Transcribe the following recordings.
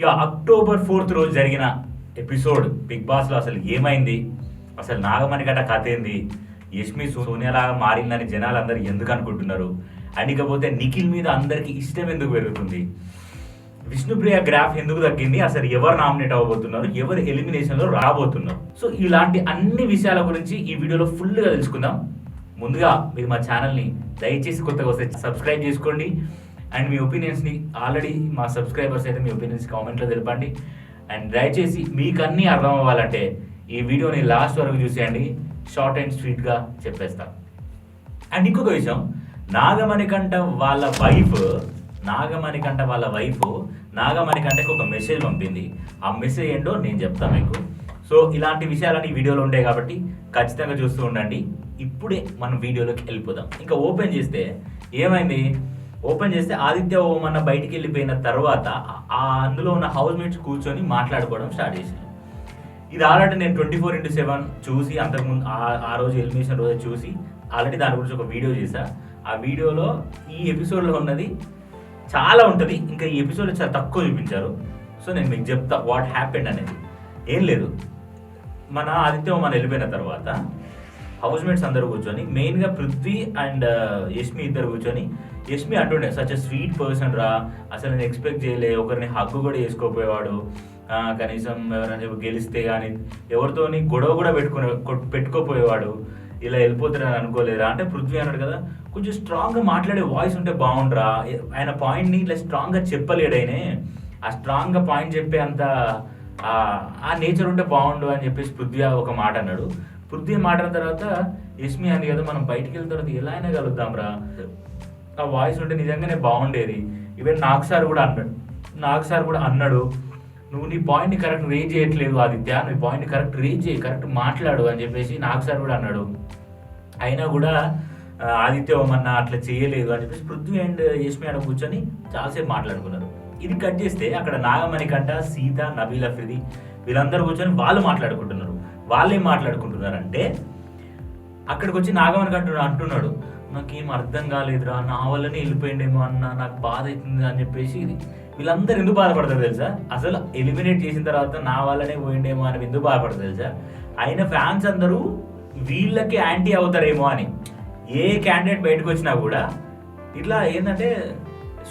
ఇక October 4th రోజు జరిగిన ఎపిసోడ్ బిగ్ బాస్లో అసలు ఏమైంది, అసలు నాగమణికంట కథ ఏంది, యష్మి సోనియాలాగా మారిందని జనాలు అందరు ఎందుకు అనుకుంటున్నారు, అండ్ ఇకపోతే నిఖిల్ మీద అందరికీ ఇష్టం ఎందుకు పెరుగుతుంది, విష్ణుప్రియ గ్రాఫ్ ఎందుకు తగ్గింది, అసలు ఎవరు నామినేట్ అవ్వబోతున్నారు, ఎవరు ఎలిమినేషన్లో రాబోతున్నారు. సో ఇలాంటి అన్ని విషయాల గురించి ఈ వీడియోలో ఫుల్గా తెలుసుకుందాం. ముందుగా మీరు మా ఛానల్ని దయచేసి కొత్తగా వస్తే సబ్స్క్రైబ్ చేసుకోండి అండ్ మీ ఒపీనియన్స్ని ఆల్రెడీ మా సబ్స్క్రైబర్స్ అయితే మీ ఒపీనియన్స్ కామెంట్లో తెలపండి. అండ్ దయచేసి మీకు అన్నీ అర్థం అవ్వాలంటే ఈ వీడియోని లాస్ట్ వరకు చూసేయండి, షార్ట్ అండ్ స్వీట్గా చెప్పేస్తా. అండ్ ఇంకొక విషయం, నాగమణికంట వాళ్ళ వైఫ్ నాగమణికంటకి ఒక మెసేజ్ పంపింది. ఆ మెసేజ్ ఏంటో నేను చెప్తాను మీకు. సో ఇలాంటి విషయాలని ఈ వీడియోలో ఉంటాయి కాబట్టి ఖచ్చితంగా చూస్తూ ఉండండి. ఇప్పుడే మనం వీడియోలోకి వెళ్ళిపోదాం. ఇంకా ఓపెన్ చేస్తే ఏమైంది, ఓపెన్ చేస్తే ఆదిత్య ఓమన్న బయటికి వెళ్ళిపోయిన తర్వాత అందులో ఉన్న హౌస్ మేట్స్ కూర్చొని మాట్లాడుకోవడం స్టార్ట్ చేసింది. ఇది ఆల్రెడీ నేను 24/7 చూసి అంతకుముందు ఆ రోజు ఎలిమినేషన్ రోజు చూసి ఆల్రెడీ దాని గురించి ఒక వీడియో చేశా. ఆ వీడియోలో ఈ ఎపిసోడ్లో ఉన్నది చాలా ఉంటుంది, ఇంకా ఈ ఎపిసోడ్లో చాలా తక్కువ చూపించారు. సో నేను మీకు చెప్తా వాట్ హ్యాపెండ్ అనేది. ఏం లేదు, మన ఆదిత్య మన వెళ్ళిపోయిన తర్వాత హౌస్ మేట్స్ అందరూ కూర్చొని మెయిన్గా పృథ్వీ అండ్ యష్మి ఇద్దరు కూర్చొని, యష్మి అంటుండే సచ్ ఎ స్వీట్ పర్సన్ రా, అసలు నేను ఎక్స్పెక్ట్ చేయలే, ఒకరిని హగ్గు కూడా చేసుకోపోయేవాడు, కనీసం ఎవరైనా గెలిస్తే కానీ ఎవరితోని గొడవ కూడా పెట్టుకోపోయేవాడు, ఇలా వెళ్ళిపోతారని అనుకోలేరా అంటే పృథ్వీ అన్నాడు కదా, కొంచెం స్ట్రాంగ్గా మాట్లాడే వాయిస్ ఉంటే బాగుండరా, ఆయన పాయింట్ని ఇట్లా స్ట్రాంగ్గా చెప్పలేడు, ఆయనే ఆ స్ట్రాంగ్గా పాయింట్ చెప్పే అంత ఆ నేచర్ ఉంటే బాగుండు అని చెప్పేసి పృథ్వీ ఒక మాట అన్నాడు. పృథ్వీ మాట అన్న తర్వాత యష్మి అంది కదా, మనం బయటికి వెళ్ళిన తర్వాత ఎలా అయినా కలుద్దాం రా, ఆ వాయిస్ ఉంటే నిజంగానే బాగుండేది. ఈవెన్ నాగ్ సార్ కూడా అన్నాడు నువ్వు నీ పాయింట్ని కరెక్ట్ రేజ్ చేయట్లేదు ఆదిత్య, నీ పాయింట్ని కరెక్ట్ రేజ్ చేయి, కరెక్ట్ మాట్లాడు అని చెప్పేసి నాగ్ సార్ కూడా అన్నాడు. అయినా కూడా ఆదిత్య ఓమన్న అట్లా చేయలేదు అని చెప్పేసి పృథ్వీ అండ్ యష్మి ఆడ కూర్చొని చాలాసేపు మాట్లాడుకున్నారు. ఇది కట్ చేస్తే అక్కడ నాగమణికంట, సీత, నబీల్ అఫ్రిది వీళ్ళందరూ కూర్చొని వాళ్ళు మాట్లాడుకుంటున్నారు. వాళ్ళు ఏం మాట్లాడుకుంటున్నారంటే అక్కడికి వచ్చి నాగమణికంట అంటున్నాడు, నాకేం అర్థం కాలేదురా, నా వల్లనే వెళ్ళిపోయిండేమో అన్న, నాకు బాధ అవుతుంది అని చెప్పేసి. వీళ్ళందరూ ఎందుకు బాధపడతారు తెలుసా, అసలు ఎలిమినేట్ చేసిన తర్వాత నా వల్లనే పోయిండేమో అని ఎందుకు బాధపడతారు తెలుసా, ఆయన ఫ్యాన్స్ అందరూ వీళ్ళకి యాంటీ అవుతారేమో అని. ఏ క్యాండిడేట్ బయటకు వచ్చినా కూడా ఇట్లా ఏంటంటే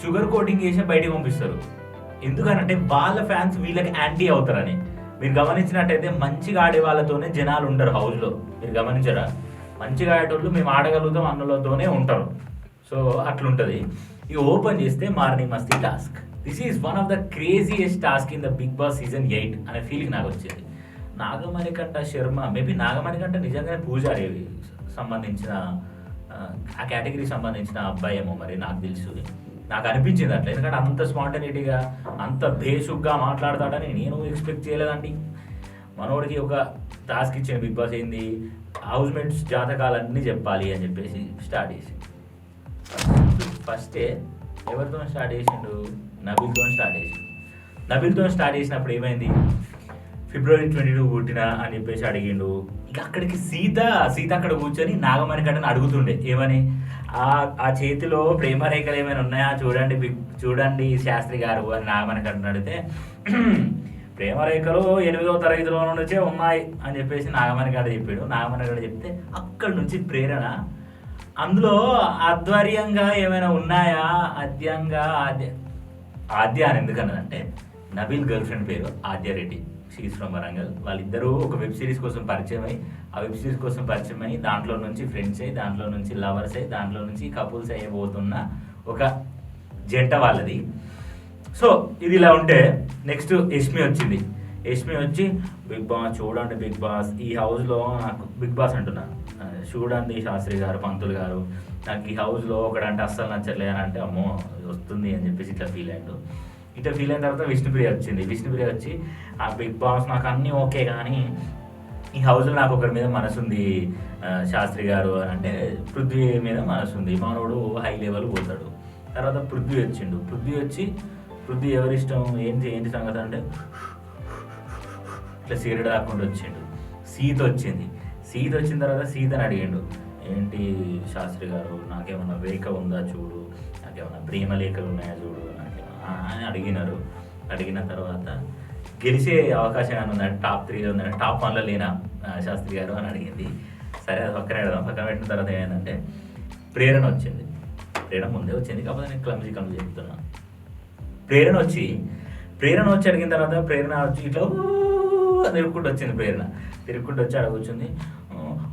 షుగర్ కోటింగ్ చేసి బయటకు పంపిస్తారు. ఎందుకనంటే వాళ్ళ ఫ్యాన్స్ వీళ్ళకి యాంటీ అవుతారని. మీరు గమనించినట్టయితే మంచిగా ఆడే వాళ్ళతోనే జనాలు ఉండరు హౌస్లో, మీరు గమనించరా, మంచిగా ఆడేటోళ్ళు మేము ఆడగలుగుతాం అన్నలతోనే ఉంటారు. సో అట్లుంటుంది. ఇక ఓపెన్ చేస్తే మార్ని మస్తీ task, this is one of the craziest task in the Bigg Boss season 8 అనే ఫీలింగ్ నాకు వచ్చింది. నాగమణికంట శర్మ, మేబీ నాగమణికంట నిజంగానే పూజారి సంబంధించిన ఆ కేటగిరీ సంబంధించిన అబ్బాయి ఏమో, మరి నాకు తెలుసు, నాకు అనిపించింది అట్లా. ఎందుకంటే అంత స్పాంటనిటీగా అంత బేసిక్గా మాట్లాడతాడని నేను ఎక్స్పెక్ట్ చేయలేదండి. మనోడికి ఒక టాస్క్ ఇచ్చిన బిగ్ బాస్ ఏంది, హౌస్ మేట్స్ జాతకాలన్నీ చెప్పాలి అని చెప్పేసి స్టార్ట్ చేసి ఫస్టే ఎవరితో స్టార్ట్ చేసిండు, నబీల్తో స్టార్ట్ చేసినప్పుడు ఏమైంది, February 22 పుట్టిన అని చెప్పేసి అడిగిండు. ఇక అక్కడికి సీత అక్కడ కూర్చొని నాగమణికంటని అడుగుతుండే ఏమని, ఆ చేతిలో ప్రేమరేఖలు ఏమైనా ఉన్నాయా చూడండి శాస్త్రి గారు అని నాగమణికంటని అడిగితే ప్రేమరేఖలు 8వ తరగతిలో నుంచే ఉన్నాయి అని చెప్పేసి నాగమణికంట చెప్పాడు. నాగమణికంట చెప్తే అక్కడి నుంచి ప్రేరణ, అందులో ఆధ్వర్యంగా ఏమైనా ఉన్నాయా, ఆద్య అని ఎందుకన్నదంటే నబీల్ గర్ల్ ఫ్రెండ్ పేరు ఆద్య రెడ్డి, షీఈస్ ఫ్రమ్ వరంగల్. వాళ్ళిద్దరూ ఒక వెబ్ సిరీస్ కోసం పరిచయం అయ్యి దాంట్లో నుంచి ఫ్రెండ్స్ అయ్యి, దాంట్లో నుంచి లవర్స్ అయ్యి, దాంట్లో నుంచి కపుల్స్ అయ్యబోతున్న ఒక జంట వాళ్ళది. సో ఇది ఇలా ఉంటే నెక్స్ట్ యష్మి వచ్చి బిగ్ బాస్ చూడండి, బిగ్ బాస్ ఈ హౌస్లో నాకు బిగ్ బాస్ అంటున్నా చూడండి శాస్త్రి గారు, పంతులు గారు, నాకు ఈ హౌస్లో ఒకడంటే అస్సలు నచ్చలే అని అంటే అమ్మో వస్తుంది అని చెప్పేసి ఇట్లా ఫీల్ అయిన తర్వాత విష్ణుప్రియ వచ్చి ఆ బిగ్ బాస్ నాకు అన్నీ ఓకే కానీ ఈ హౌస్లో నాకు ఒకరి మీద మనసుంది శాస్త్రి గారు అని అంటే పృథ్వీ మీద మనసుంది, మనోడు హై లెవెల్ పోతాడు. తర్వాత పృథ్వీ వచ్చి పృథ్వీ ఎవరిష్టం ఏంటి సంగతి అంటే ఇట్లా సిగరెట్ దాక్కుండా వచ్చిండు. సీత వచ్చిన తర్వాత సీతని అడిగిండు, ఏంటి శాస్త్రి గారు నాకేమన్నా రేఖ ఉందా చూడు, నాకేమన్నా ప్రేమ లేఖలు ఉన్నాయా చూడు అని అడిగినారు. అడిగిన తర్వాత గెలిచే అవకాశం ఏమైనా ఉందంటే టాప్ 3లో ఉందంటే టాప్ 1లో లేనా శాస్త్రి గారు అని అడిగింది. సరే అది పక్కన పెడదాం. పక్కన పెట్టిన తర్వాత ఏమైందంటే ప్రేరణ వచ్చింది. ప్రేరణ ముందే వచ్చింది కాకపోతే నేను క్లమ్జీ చెప్తున్నా. ప్రేరణ వచ్చి అడిగిన తర్వాత ప్రేరణ వచ్చి ఇట్లా తిరుగుకుంటూ వచ్చింది. తిరుగుకుంటూ వచ్చి అక్కడ కూర్చుంది.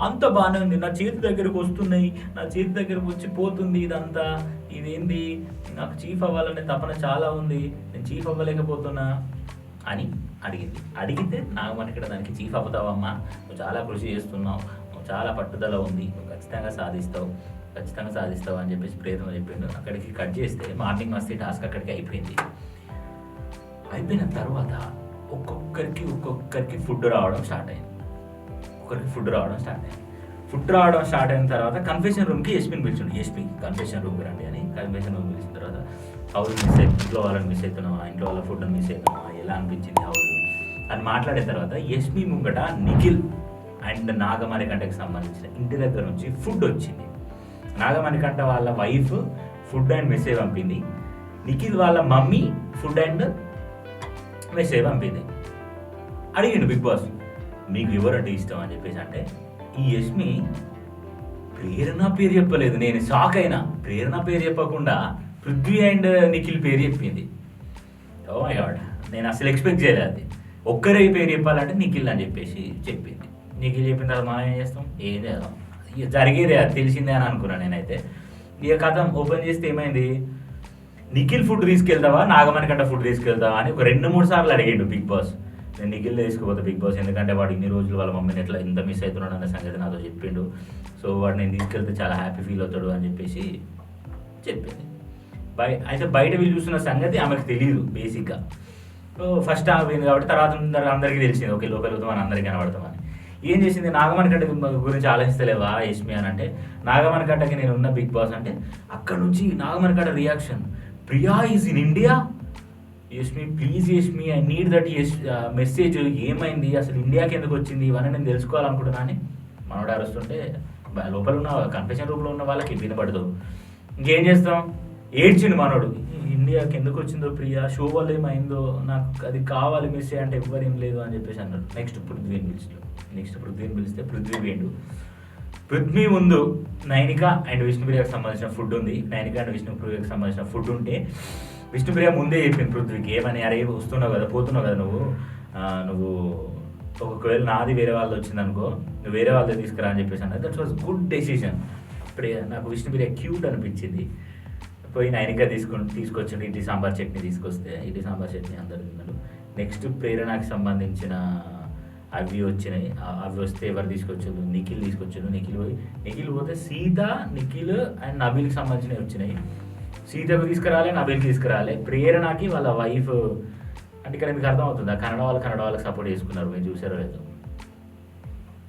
అంత బాగానే ఉంది, నా చేతి దగ్గరకు వస్తున్నాయి, నా చేతి దగ్గరకు వచ్చి పోతుంది, ఇదంతా ఇదేంది, నాకు చీఫ్ అవ్వాలనే తపన చాలా ఉంది, నేను చీఫ్ అవ్వలేకపోతున్నా అని అడిగితే నాగమణి ఇక్కడ దానికి చీఫ్ అవుతావమ్మా, నువ్వు చాలా కృషి చేస్తున్నావు, నువ్వు చాలా పట్టుదల ఉంది, నువ్వు ఖచ్చితంగా సాధిస్తావు అని చెప్పేసి ప్రేరణ చెప్పిండు. అక్కడికి కట్ చేస్తే మార్నింగ్ మస్తీ టాస్క్ అక్కడికి అయిపోయిన తర్వాత ఒక్కొక్కరికి ఫుడ్ రావడం స్టార్ట్ అయింది. ఫుడ్ రావడం స్టార్ట్ అయిన తర్వాత కన్ఫెషన్ రూమ్కి యష్మిని పిలిచిండు. కన్ఫెషన్ రూమ్కి రండి అని. కన్ఫెషన్ రూమ్ పిలిచిన తర్వాత హౌస్ ఇంట్లో వాళ్ళని మిస్ అవుతున్నావా, ఇంట్లో వాళ్ళ ఫుడ్ని మిస్ అవుతున్నావా, ఎలా అనిపించింది హౌస్ అని మాట్లాడిన తర్వాత యష్మి ముంగట నిఖిల్ అండ్ నాగమణికంటకి సంబంధించిన ఇంటి దగ్గర నుంచి ఫుడ్ వచ్చింది. నాగమణికంట వాళ్ళ వైఫ్ ఫుడ్ అండ్ మెసేజ్ పంపింది. నిఖిల్ వాళ్ళ మమ్మీ ఫుడ్ అండ్ మెసేజ్ పంపింది. అడిగిండు బిగ్ బాస్ మీకు ఎవరంటే ఇష్టం అని చెప్పేసి. అంటే ఈ యష్మి ప్రేరణ పేరు చెప్పలేదు. నేను షాక్ అయినా. ప్రేరణ పేరు చెప్పకుండా పృథ్వీ అండ్ నిఖిల్ పేరు చెప్పింది. ఓ మై గాడ్, నేను అసలు ఎక్స్పెక్ట్ చేయలేదు. అది ఒక్కరే పేరు చెప్పాలంటే నిఖిల్ అని చెప్పేసి చెప్పింది. నిఖిల్ చెప్పిన తర్వాత మనం ఏం చేద్దాం, ఇక జరిగేదే, అది తెలిసిందే అని అనుకున్నాను నేనైతే. ఇక కథ ఓపెన్ చేస్తే ఏమైంది, నిఖిల్ ఫుడ్ తీసుకెళ్తావా నాగమణికంట ఫుడ్ తీసుకెళ్తావా అని ఒక 2-3 సార్లు అడిగిండు బిగ్ బాస్. నేను నిఖిల్ తీసుకుపోతా బిగ్ బాస్, ఎందుకంటే వాడు ఇన్ని రోజులు వాళ్ళ మమ్మీని ఎట్లా ఇంత మిస్ అవుతున్నాడు అనే సంగతి నాతో చెప్పిండు. సో వాడు నేను తీసుకెళ్తే చాలా హ్యాపీ ఫీల్ అవుతాడు అని చెప్పేసి చెప్పింది. అయితే బయట వీళ్ళు చూస్తున్న సంగతి ఆమెకు తెలియదు బేసిక్గా. ఫస్ట్ ఆమె పోయింది కాబట్టి తర్వాత అందరికీ తెలిసింది, ఓకే లోపల మనం అందరికీ కనబడతామని. ఏం చేసింది, నాగమణికంట గురించి ఆలోచిస్తలేవా యష్మి అని అంటే, నాగమణికంటకి నేను ఉన్న బిగ్ బాస్ అంటే అక్కడ నుంచి Nagamanikanta reaction, Priya is in India, Yashmi please Yashmi I need that message, ఏమైంది అసలు ఇండియాకి ఎందుకు వచ్చింది ఇవన్నీ నేను తెలుసుకోవాలనుకుంటున్నా అని మనోడు అరుస్తుంటే లోపల ఉన్న కన్ఫెషన్ రూమ్లో ఉన్న వాళ్ళకి వినపడదు. ఇంకేం చేస్తాం, ఏడ్చిండు మనోడు, ఇండియాకి ఎందుకు వచ్చిందో ప్రియా, షో వల్ల ఏమైందో, నాకు అది కావాలి మెసేజ్ అంటే ఎవ్వరేం లేదు అని చెప్పేసి అన్నాడు. నెక్స్ట్ పృథ్వీని పిలిస్తే పృథ్వీ వేయండు. పృథ్వీ ముందు నైనిక అండ్ విష్ణుప్రియకి సంబంధించిన ఫుడ్ ఉంది. నైనిక అండ్ విష్ణుప్రియకి సంబంధించిన ఫుడ్ ఉంటే విష్ణుప్రియ ముందే చెప్పింది పృథ్వీకి, ఏమని, అరే వస్తున్నావు కదా పోతున్నావు కదా నువ్వు ఒకవేళ నాది వేరే వాళ్ళు వచ్చింది అనుకో, నువ్వు వేరే వాళ్ళదే తీసుకురా అని చెప్పేసి అన్నది. That was good decision. ఇప్పుడు నాకు విష్ణుప్రియ క్యూట్ అనిపించింది. పోయి నైనిక తీసుకొచ్చింది ఇడ్లీ సాంబార్ చట్నీ తీసుకొస్తే ఇడ్లీ సాంబార్ చట్నీ అందరు తిన్నారు. నెక్స్ట్ ప్రేరణకి సంబంధించిన అవి వచ్చినాయి. అవి వస్తే ఎవరు తీసుకొచ్చారు, నిఖిల్ తీసుకొచ్చారు. నిఖిల్ పోతే సీత, నిఖిల్ అండ్ నబీల్కి సంబంధించినవి వచ్చినాయి. సీతకు తీసుకురాలి, నబీల్కి తీసుకురాలి. ప్రేరణకి వాళ్ళ వైఫ్ అంటే ఇక్కడ మీకు అర్థమవుతుందా, కన్నడ వాళ్ళకి సపోర్ట్ చేసుకున్నారు, మీరు చూసారో లేదు.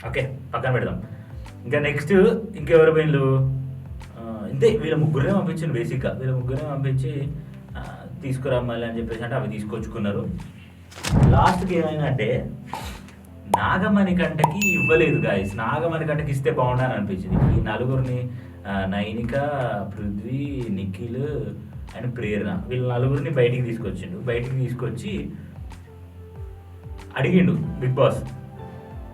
ఓకే పక్కన పెడదాం. ఇంకా నెక్స్ట్ ఇంకెవరు పోయిన్లు, ఇంతే వీళ్ళ ముగ్గురే పంపించారు. బేసిక్గా వీళ్ళ ముగ్గురే పంపించి తీసుకురమ్మాలి అని చెప్పేసి అంటే అవి తీసుకొచ్చుకున్నారు. లాస్ట్కి ఏమైందంటే నాగమణికంటకి ఇవ్వలేదు గాయస్. నాగమణికంటకి ఇస్తే బాగుండని అనిపించింది. ఈ నలుగురిని నైనిక, పృథ్వీ, నిఖిల్ అండ్ ప్రేరణ వీళ్ళ నలుగురిని బయటికి తీసుకొచ్చి అడిగిండు బిగ్ బాస్,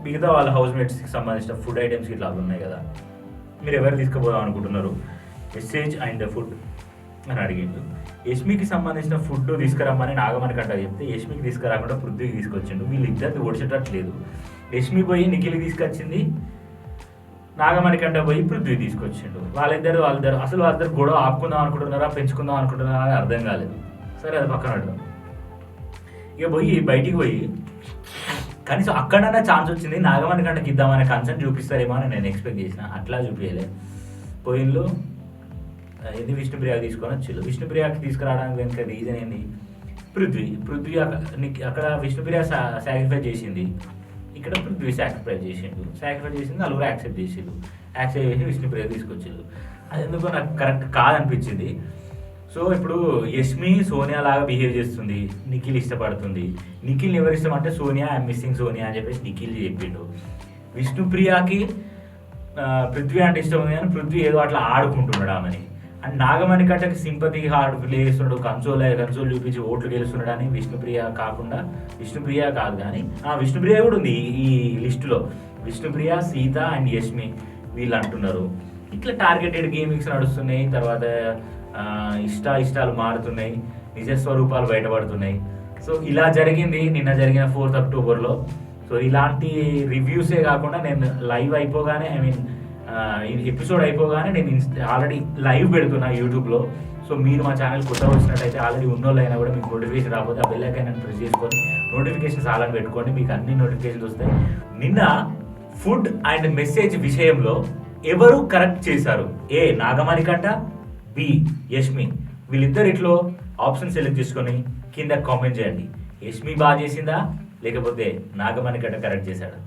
మిగతా వాళ్ళ హౌస్ మేట్స్కి సంబంధించిన ఫుడ్ ఐటమ్స్ ఇట్లా ఉన్నాయి కదా, మీరు ఎవరు తీసుకుపోదాం అనుకుంటున్నారు, మెసేజ్ అండ్ ఫుడ్ అని అడిగిండు. యష్మికి సంబంధించిన ఫుడ్ తీసుకురమ్మని నాగమణికంట చెప్తే యష్మికి తీసుకురాకుండా పృథ్వీకి తీసుకొచ్చిండు. వీళ్ళిద్దరిని ఓడిచేటట్లేదు. యష్మి పోయి నిఖిల్కి తీసుకొచ్చింది, నాగమణికంట పోయి పృథ్వీ తీసుకొచ్చిండు. వాళ్ళిద్దరు అసలు వాళ్ళిద్దరు గొడవ ఆపుకుందాం అనుకుంటున్నారా పెంచుకుందాం అనుకుంటున్నారా అని అర్థం కాలేదు. సరే అది పక్కన పెడదాం. ఇక బయటికి పోయి కనీసం అక్కడన్నా ఛాన్స్ వచ్చింది, నాగమణికంటకి ఇద్దామనే కన్సర్న్ చూపిస్తారేమో అని నేను ఎక్స్పెక్ట్ చేసిన. అట్లా చూపించలే. పోయిన్లు ఏంది విష్ణుప్రియకి తీసుకొని వచ్చిండు. విష్ణుప్రియకి తీసుకురావడానికి వెనుక రీజన్ ఏంది, పృథ్వీ అక్కడ విష్ణుప్రియ సాక్రిఫై చేసింది, ఇక్కడ పృథ్వీ సాక్రిఫై చేసింది. నలుగురు యాక్సెప్ట్ చేసి విష్ణుప్రియ తీసుకొచ్చిండు. అది ఎందుకో నాకు కరెక్ట్ కాదనిపించింది. సో ఇప్పుడు యష్మి సోనియా లాగా బిహేవ్ చేస్తుంది, నిఖిల్ ఇష్టపడుతుంది. నిఖిల్ని ఎవరు ఇష్టం అంటే సోనియా, ఐఎమ్ మిస్సింగ్ సోనియా అని చెప్పేసి నిఖిల్ చెప్పిండు. విష్ణుప్రియకి పృథ్వీ అంటే ఇష్టం ఉంది కానీ పృథ్వీ ఏదో అట్లా ఆడుకుంటున్నాడు ఆమెని. అండ్ నాగమణి కట్టకి సింపతి హార్ట్ ప్లే చేస్తున్నాడు, కన్సోల్ చూపించి ఓట్లు గెలుస్తున్నాడు అని విష్ణుప్రియ కాకుండా, విష్ణుప్రియ కాదు కానీ విష్ణుప్రియ కూడా ఉంది ఈ లిస్టులో. విష్ణుప్రియ, సీత అండ్ యష్మి వీళ్ళు అంటున్నారు. ఇట్లా టార్గెటెడ్ గేమింగ్స్ నడుస్తున్నాయి. తర్వాత ఇష్టాలు మారుతున్నాయి, నిజ స్వరూపాలు బయటపడుతున్నాయి. సో ఇలా జరిగింది నిన్న జరిగిన 4th అక్టోబర్లో. సో ఇలాంటి రివ్యూసే కాకుండా నేను లైవ్ అయిపోగానే ఎపిసోడ్ అయిపోగానే నేను ఆల్రెడీ లైవ్ పెడుతున్నా యూట్యూబ్లో. సో మీరు మా ఛానల్ కొత్త వచ్చినట్టయితే ఆల్రెడీ ఉన్నోళ్ళైనా కూడా మీకు నోటిఫికేషన్ రాకపోతే ఆ బెల్ ఐకాన్ ప్రెస్ చేసుకొని నోటిఫికేషన్స్ ఆల్రెడీ పెట్టుకోండి, మీకు అన్ని నోటిఫికేషన్స్ వస్తాయి. నిన్న ఫుడ్ అండ్ మెసేజ్ విషయంలో ఎవరు కరెక్ట్ చేశారు? ఏ నాగమణి కంట, బి యష్మి. వీళ్ళిద్దరిట్లో ఆప్షన్ సెలెక్ట్ చేసుకొని కింద కామెంట్ చేయండి. యష్మి బాగా చేసిందా లేకపోతే నాగమణి కంట కరెక్ట్ చేశాడా?